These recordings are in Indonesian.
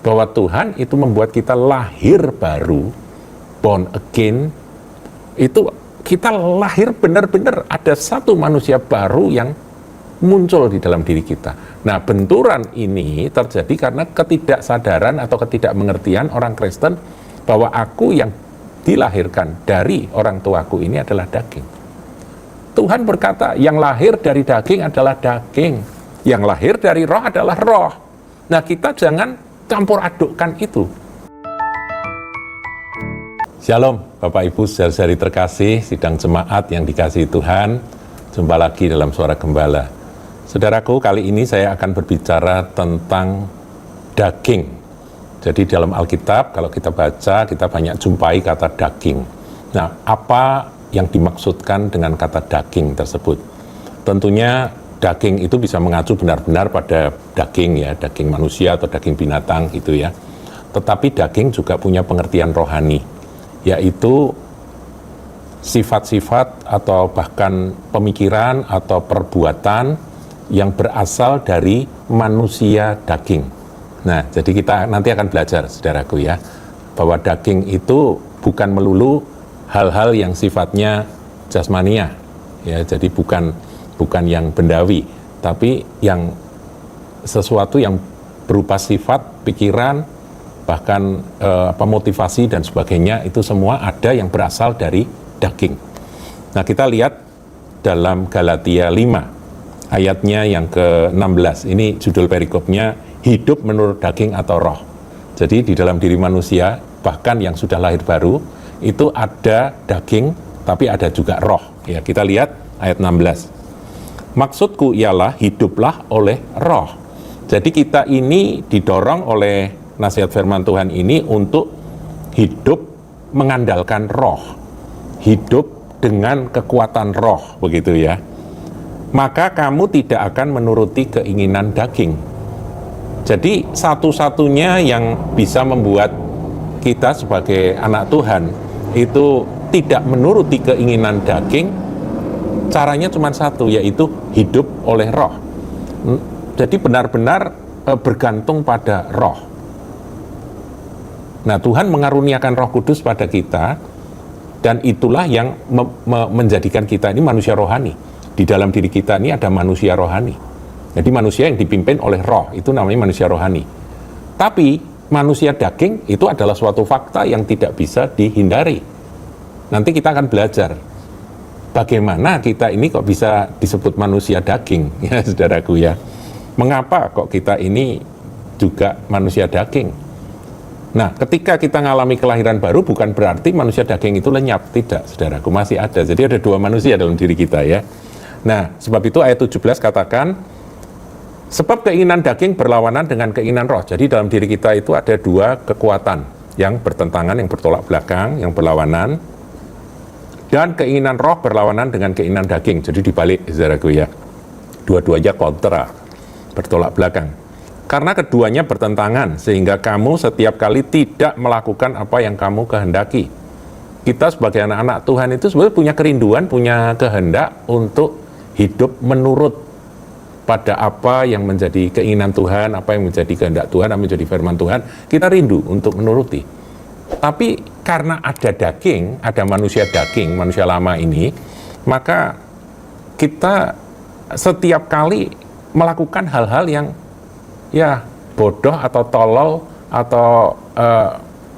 bahwa Tuhan itu membuat kita lahir baru, born again, itu kita lahir benar-benar ada satu manusia baru yang muncul di dalam diri kita. Nah, benturan ini terjadi karena ketidaksadaran atau ketidakmengertian orang Kristen bahwa aku yang dilahirkan dari orang tuaku ini adalah daging. Tuhan berkata, yang lahir dari daging adalah daging, yang lahir dari roh adalah roh. Nah, kita jangan campur adukkan itu. Shalom, Bapak Ibu saudara-saudari terkasih, sidang jemaat yang dikasihi Tuhan. Jumpa lagi dalam Suara Gembala. Saudaraku, kali ini saya akan berbicara tentang daging. Jadi dalam Alkitab, kalau kita baca, kita banyak jumpai kata daging. Nah, apa yang dimaksudkan dengan kata daging tersebut? Tentunya daging itu bisa mengacu benar-benar pada daging ya, daging manusia atau daging binatang gitu ya. Tetapi daging juga punya pengertian rohani, yaitu sifat-sifat atau bahkan pemikiran atau perbuatan yang berasal dari manusia daging. Nah, jadi kita nanti akan belajar, saudaraku ya, bahwa daging itu bukan melulu hal-hal yang sifatnya jasmania, ya, jadi bukan yang bendawi, tapi yang sesuatu yang berupa sifat, pikiran, bahkan motivasi dan sebagainya, itu semua ada yang berasal dari daging. Nah, kita lihat dalam Galatia 5 ayatnya yang ke-16. Ini judul perikopnya, hidup menurut daging atau roh. Jadi di dalam diri manusia, bahkan yang sudah lahir baru, itu ada daging tapi ada juga roh. Ya, kita lihat ayat 16. Maksudku ialah hiduplah oleh roh. Jadi kita ini didorong oleh nasihat firman Tuhan ini untuk hidup mengandalkan roh, hidup dengan kekuatan roh, begitu ya. Maka kamu tidak akan menuruti keinginan daging. Jadi satu-satunya yang bisa membuat kita sebagai anak Tuhan itu tidak menuruti keinginan daging, caranya cuma satu, yaitu hidup oleh roh. Jadi benar-benar bergantung pada roh. Nah, Tuhan mengaruniakan Roh Kudus pada kita, dan itulah yang menjadikan kita ini manusia rohani. Di dalam diri kita ini ada manusia rohani. Jadi manusia yang dipimpin oleh roh, itu namanya manusia rohani. Tapi manusia daging itu adalah suatu fakta yang tidak bisa dihindari. Nanti kita akan belajar bagaimana kita ini kok bisa disebut manusia daging, ya saudaraku ya. Mengapa kok kita ini juga manusia daging? Nah, ketika kita mengalami kelahiran baru, bukan berarti manusia daging itu lenyap. Tidak, saudaraku, masih ada. Jadi ada dua manusia dalam diri kita ya. Nah, sebab itu ayat 17 katakan, sebab keinginan daging berlawanan dengan keinginan roh. Jadi dalam diri kita itu ada dua kekuatan yang bertentangan, yang bertolak belakang, yang berlawanan. Dan keinginan roh berlawanan dengan keinginan daging. Jadi dibalik, saudaraku ya. Dua-duanya kontra, bertolak belakang. Karena keduanya bertentangan, sehingga kamu setiap kali tidak melakukan apa yang kamu kehendaki. Kita sebagai anak-anak Tuhan itu sebenarnya punya kerinduan, punya kehendak untuk hidup menurut pada apa yang menjadi keinginan Tuhan, apa yang menjadi kehendak Tuhan, apa yang menjadi firman Tuhan. Kita rindu untuk menuruti. Tapi karena ada daging, ada manusia daging, manusia lama ini, maka kita setiap kali melakukan hal-hal yang ya bodoh atau tolol atau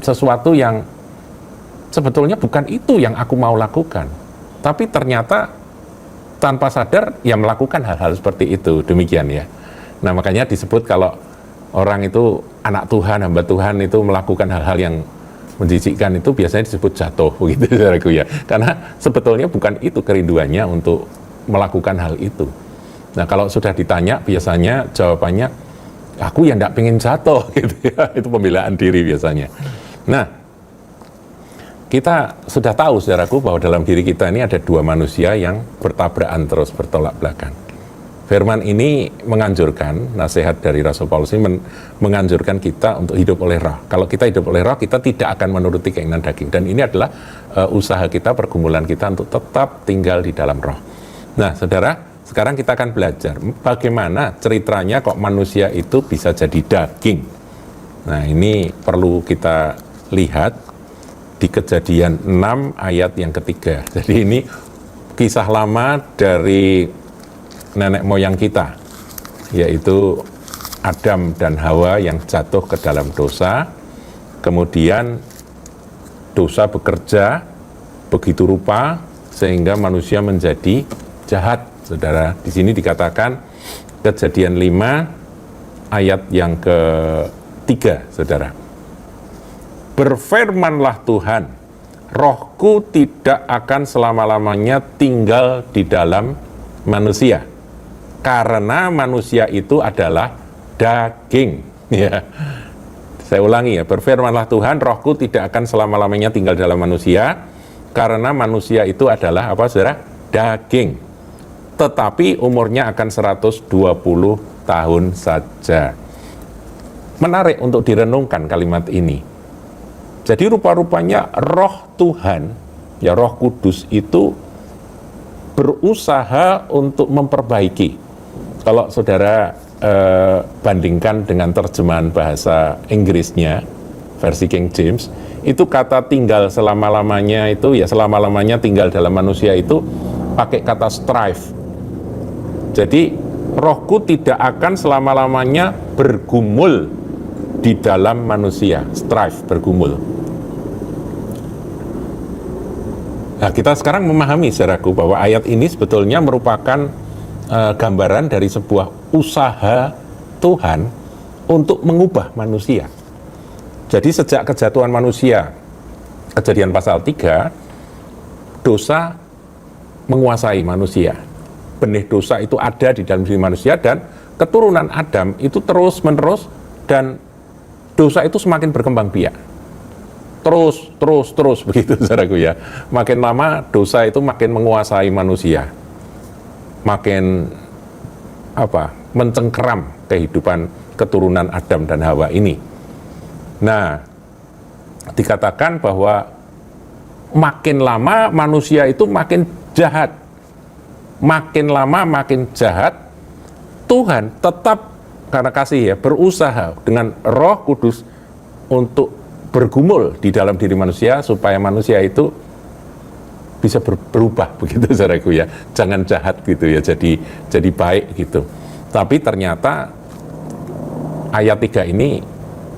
sesuatu yang sebetulnya bukan itu yang aku mau lakukan, tapi ternyata tanpa sadar ya melakukan hal-hal seperti itu, demikian ya. Nah, makanya disebut kalau orang itu anak Tuhan, hamba Tuhan itu melakukan hal-hal yang menjijikkan, itu biasanya disebut jatuh, begitu saudaraku ya. Karena sebetulnya bukan itu kerinduannya untuk melakukan hal itu. Nah, kalau sudah ditanya biasanya jawabannya, aku yang tidak pengen jatuh gitu ya. Itu pembelaan diri biasanya. Nah, kita sudah tahu saudaraku bahwa dalam diri kita ini ada dua manusia yang bertabrakan terus, bertolak belakang. Firman ini menganjurkan, nasihat dari Rasul Paulus ini menganjurkan kita untuk hidup oleh roh. Kalau kita hidup oleh roh, kita tidak akan menuruti keinginan daging. Dan ini adalah usaha kita, pergumulan kita untuk tetap tinggal di dalam roh. Nah, saudara, sekarang kita akan belajar bagaimana ceritanya kok manusia itu bisa jadi daging. Nah, ini perlu kita lihat di Kejadian 6 ayat yang ketiga. Jadi ini kisah lama dari nenek moyang kita, yaitu Adam dan Hawa yang jatuh ke dalam dosa, kemudian dosa bekerja begitu rupa sehingga manusia menjadi jahat. Saudara, di sini dikatakan Kejadian 5 ayat yang ketiga, saudara. Berfirmanlah Tuhan, rohku tidak akan selama-lamanya tinggal di dalam manusia, karena manusia itu adalah daging. Ya. Saya ulangi ya, berfirmanlah Tuhan, rohku tidak akan selama-lamanya tinggal dalam manusia, karena manusia itu adalah apa, saudara? Daging. Tetapi umurnya akan 120 tahun saja. Menarik untuk direnungkan kalimat ini. Jadi rupa-rupanya roh Tuhan, ya Roh Kudus itu berusaha untuk memperbaiki. Kalau saudara bandingkan dengan terjemahan bahasa Inggrisnya, versi King James, itu kata tinggal selama-lamanya itu, ya selama-lamanya tinggal dalam manusia itu pakai kata strive. Jadi rohku tidak akan selama-lamanya bergumul di dalam manusia, strive, bergumul. Nah, kita sekarang memahami, saudaraku, bahwa ayat ini sebetulnya merupakan gambaran dari sebuah usaha Tuhan untuk mengubah manusia. Jadi sejak kejatuhan manusia, Kejadian pasal 3, dosa menguasai manusia. Benih dosa itu ada di dalam diri manusia, dan keturunan Adam itu terus-menerus, dan dosa itu semakin berkembang biak. Terus begitu, saudaraku ya. Makin lama dosa itu makin menguasai manusia. Makin mencengkeram kehidupan keturunan Adam dan Hawa ini. Nah, dikatakan bahwa makin lama manusia itu makin jahat. Makin lama makin jahat. Tuhan tetap karena kasih ya berusaha dengan Roh Kudus untuk bergumul di dalam diri manusia supaya manusia itu bisa berubah begitu, saudaraku ya. Jangan jahat gitu ya, jadi baik gitu. Tapi ternyata ayat 3 ini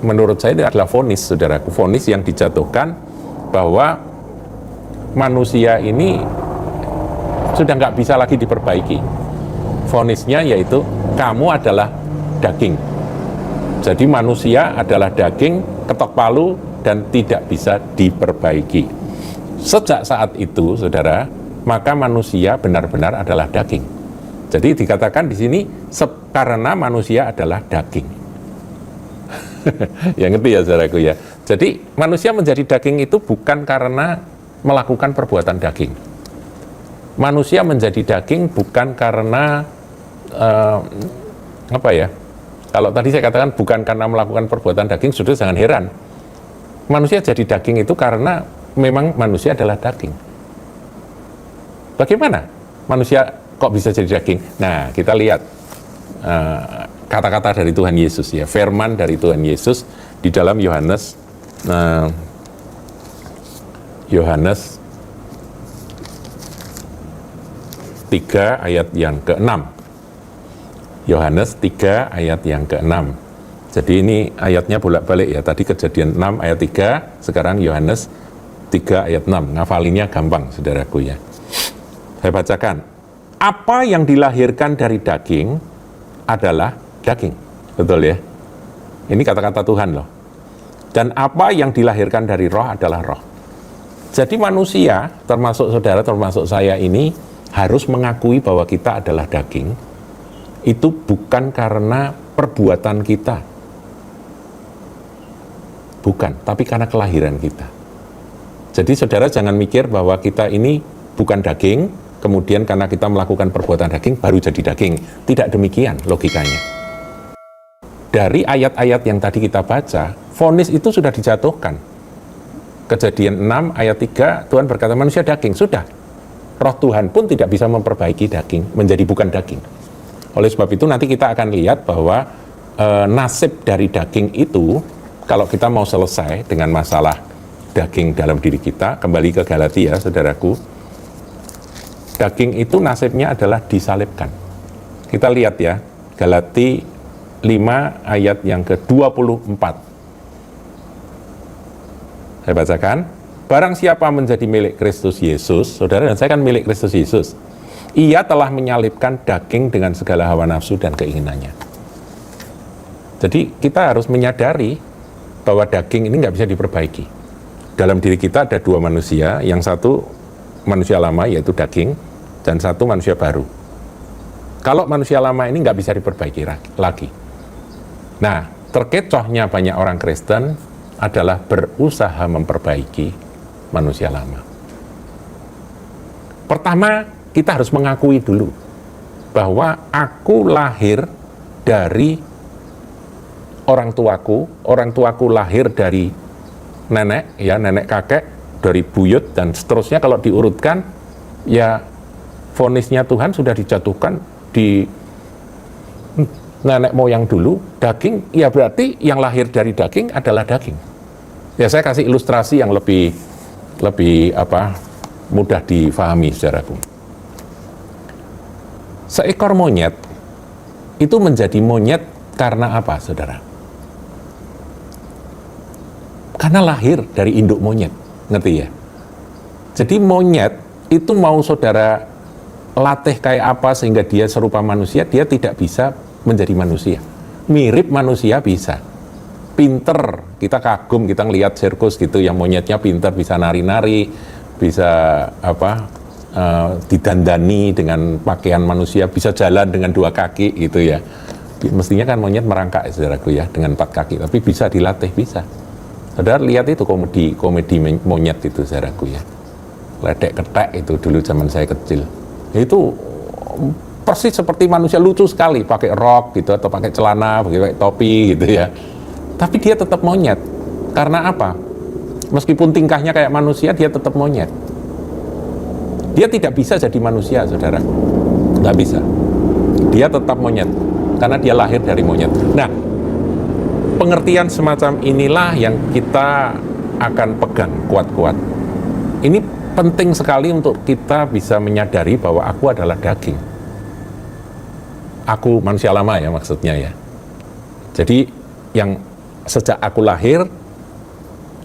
menurut saya adalah vonis, saudaraku, vonis yang dijatuhkan bahwa manusia ini sudah nggak bisa lagi diperbaiki. Vonisnya yaitu kamu adalah daging. Jadi manusia adalah daging, ketok palu, dan tidak bisa diperbaiki. Sejak saat itu, saudara, maka manusia benar-benar adalah daging. Jadi dikatakan di sini karena manusia adalah daging. Ya, ngerti ya, saudaraku ya. Jadi manusia menjadi daging itu bukan karena melakukan perbuatan daging. Manusia menjadi daging bukan karena kalau tadi saya katakan bukan karena melakukan perbuatan daging, sudah jangan heran. Manusia jadi daging itu karena memang manusia adalah daging. Bagaimana manusia kok bisa jadi daging? Nah, kita lihat kata-kata dari Tuhan Yesus ya, firman dari Tuhan Yesus di dalam Yohanes 3 ayat yang ke-6. Yohanes 3 ayat yang ke-6. Jadi ini ayatnya bolak-balik ya. Tadi Kejadian 6 ayat 3, sekarang Yohanes 3 ayat 6. Ngafalinnya gampang, saudaraku ya. Saya bacakan. Apa yang dilahirkan dari daging adalah daging. Betul ya? Ini kata-kata Tuhan loh. Dan apa yang dilahirkan dari roh adalah roh. Jadi manusia, termasuk saudara, termasuk saya ini, harus mengakui bahwa kita adalah daging. Itu bukan karena perbuatan kita. Bukan, tapi karena kelahiran kita. Jadi saudara jangan mikir bahwa kita ini bukan daging, kemudian karena kita melakukan perbuatan daging, baru jadi daging. Tidak demikian logikanya. Dari ayat-ayat yang tadi kita baca, vonis itu sudah dijatuhkan. Kejadian 6 ayat 3, Tuhan berkata manusia daging, sudah. Roh Tuhan pun tidak bisa memperbaiki daging, menjadi bukan daging. Oleh sebab itu nanti kita akan lihat bahwa nasib dari daging itu kalau kita mau selesai dengan masalah daging dalam diri kita, kembali ke Galatia, saudaraku, daging itu nasibnya adalah disalibkan. Kita lihat ya, Galati 5 ayat yang ke-24. Saya bacakan. Barang siapa menjadi milik Kristus Yesus, saudara dan saya kan milik Kristus Yesus, ia telah menyalibkan daging dengan segala hawa nafsu dan keinginannya. Jadi kita harus menyadari bahwa daging ini nggak bisa diperbaiki. Dalam diri kita ada dua manusia, yang satu manusia lama yaitu daging, dan satu manusia baru. Kalau manusia lama ini nggak bisa diperbaiki lagi. Nah, terkecohnya banyak orang Kristen adalah berusaha memperbaiki manusia lama. Pertama, kita harus mengakui dulu bahwa aku lahir dari orang tuaku lahir dari nenek, ya nenek kakek, dari buyut dan seterusnya. Kalau diurutkan, ya vonisnya Tuhan sudah dijatuhkan di nenek moyang dulu. Daging, ya berarti yang lahir dari daging adalah daging. Ya saya kasih ilustrasi yang lebih mudah difahami, saudaraku. Seekor monyet itu menjadi monyet karena apa, saudara? Karena lahir dari induk monyet, ngerti ya? Jadi monyet itu mau saudara latih kayak apa sehingga dia serupa manusia, dia tidak bisa menjadi manusia. Mirip manusia bisa. Pinter, kita kagum, kita ngelihat sirkus gitu, yang monyetnya pinter, bisa nari-nari, bisa didandani dengan pakaian manusia, bisa jalan dengan dua kaki gitu ya. Mestinya kan monyet merangkak, saudaraku ya, dengan 4 kaki, tapi bisa dilatih, bisa. Saudara lihat itu komedi monyet itu, saudaraku ya. Ledek-ketek itu dulu zaman saya kecil. Itu persis seperti manusia, lucu sekali, pakai rok gitu atau pakai celana, pakai topi gitu ya. Tapi dia tetap monyet. Karena apa? Meskipun tingkahnya kayak manusia, dia tetap monyet. Dia tidak bisa jadi manusia, saudara. Nggak bisa. Dia tetap monyet. Karena dia lahir dari monyet. Nah, pengertian semacam inilah yang kita akan pegang kuat-kuat. Ini penting sekali untuk kita bisa menyadari bahwa aku adalah daging. Aku manusia lama ya maksudnya ya. Jadi yang sejak aku lahir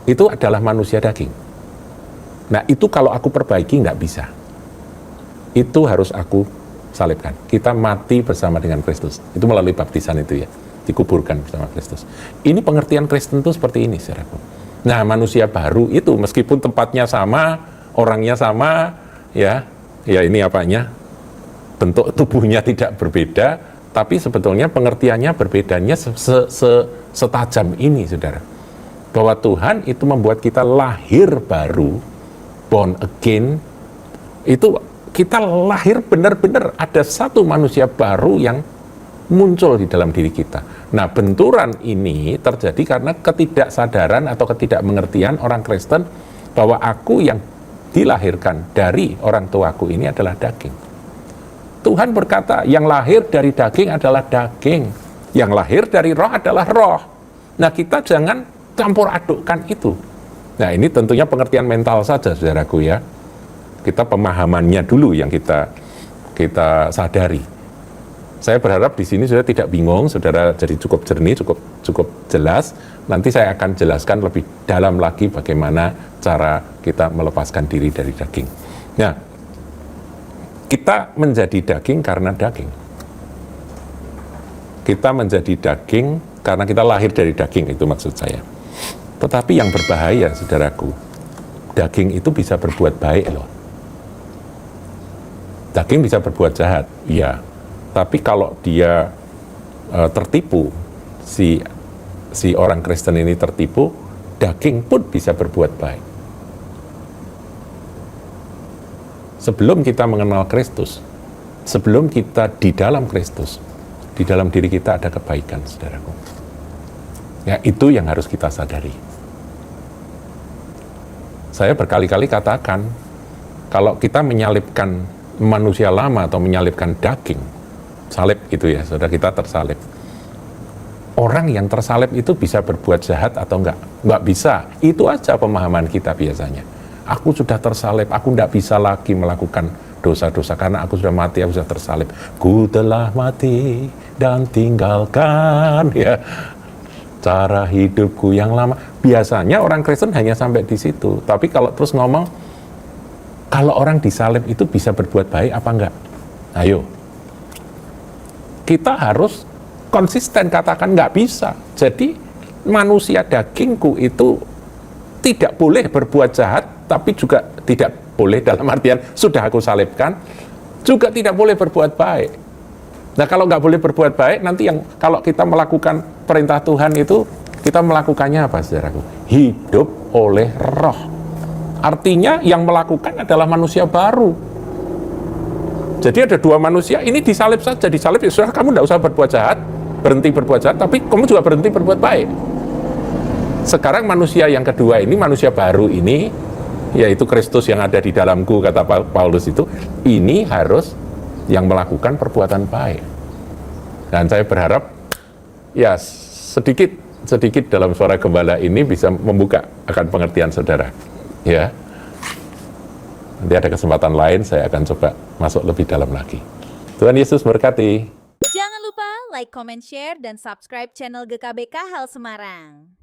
itu adalah manusia daging. Nah itu kalau aku perbaiki nggak bisa. Itu harus aku salibkan. Kita mati bersama dengan Kristus. Itu melalui baptisan itu ya. Dikuburkan bersama Kristus. Ini pengertian Kristen itu seperti ini, saudaraku. Nah manusia baru itu meskipun tempatnya sama, orangnya sama, ya ini apanya, bentuk tubuhnya tidak berbeda, tapi sebetulnya pengertiannya berbedanya setajam ini, saudara. Bahwa Tuhan itu membuat kita lahir baru, born again, itu kita lahir benar-benar ada satu manusia baru yang muncul di dalam diri kita. Nah, benturan ini terjadi karena ketidaksadaran atau ketidakmengertian orang Kristen bahwa aku yang dilahirkan dari orang tuaku ini adalah daging. Tuhan berkata, yang lahir dari daging adalah daging, yang lahir dari roh adalah roh. Nah, kita jangan campur adukkan itu. Nah, ini tentunya pengertian mental saja, saudaraku ya. Kita pemahamannya dulu yang kita sadari. Saya berharap di sini saudara tidak bingung, saudara jadi cukup jernih, cukup jelas. Nanti saya akan jelaskan lebih dalam lagi bagaimana cara kita melepaskan diri dari daging. Nah, kita menjadi daging karena daging. Kita menjadi daging karena kita lahir dari daging, itu maksud saya. Tetapi yang berbahaya, saudaraku, daging itu bisa berbuat baik loh. Daging bisa berbuat jahat, iya. Tapi kalau dia tertipu, si orang Kristen ini tertipu, daging pun bisa berbuat baik. Sebelum kita mengenal Kristus, sebelum kita di dalam Kristus, di dalam diri kita ada kebaikan, saudaraku. Ya, itu yang harus kita sadari. Saya berkali-kali katakan, kalau kita menyalibkan manusia lama atau menyalibkan daging, salib itu ya, saudara, kita tersalib. orang yang tersalib itu bisa berbuat jahat atau enggak? Enggak bisa. Itu aja pemahaman kita biasanya. Aku sudah tersalib, aku enggak bisa lagi melakukan dosa-dosa karena aku sudah mati, aku sudah tersalib. Ku telah mati dan tinggalkan ya cara hidupku yang lama. Biasanya orang Kristen hanya sampai di situ. Tapi kalau terus ngomong, kalau orang disalib itu bisa berbuat baik apa enggak? Ayo. Kita harus konsisten katakan nggak bisa. Jadi manusia dagingku itu tidak boleh berbuat jahat, tapi juga tidak boleh dalam artian sudah aku salibkan, juga tidak boleh berbuat baik. Nah kalau nggak boleh berbuat baik, nanti yang kalau kita melakukan perintah Tuhan itu, kita melakukannya apa saudaraku? Hidup oleh roh. Artinya yang melakukan adalah manusia baru. Jadi ada dua manusia, ini disalib saja, disalib ya sudah, kamu nggak usah berbuat jahat, berhenti berbuat jahat, tapi kamu juga berhenti berbuat baik. Sekarang manusia yang kedua ini, manusia baru ini, yaitu Kristus yang ada di dalamku, kata Paulus itu, ini harus yang melakukan perbuatan baik. Dan saya berharap, ya sedikit dalam suara gembala ini bisa membuka akan pengertian saudara. Ya, nanti ada kesempatan lain, saya akan coba masuk lebih dalam lagi. Tuhan Yesus berkati. Jangan lupa like, comment, share, dan subscribe channel GKBK Hal Semarang.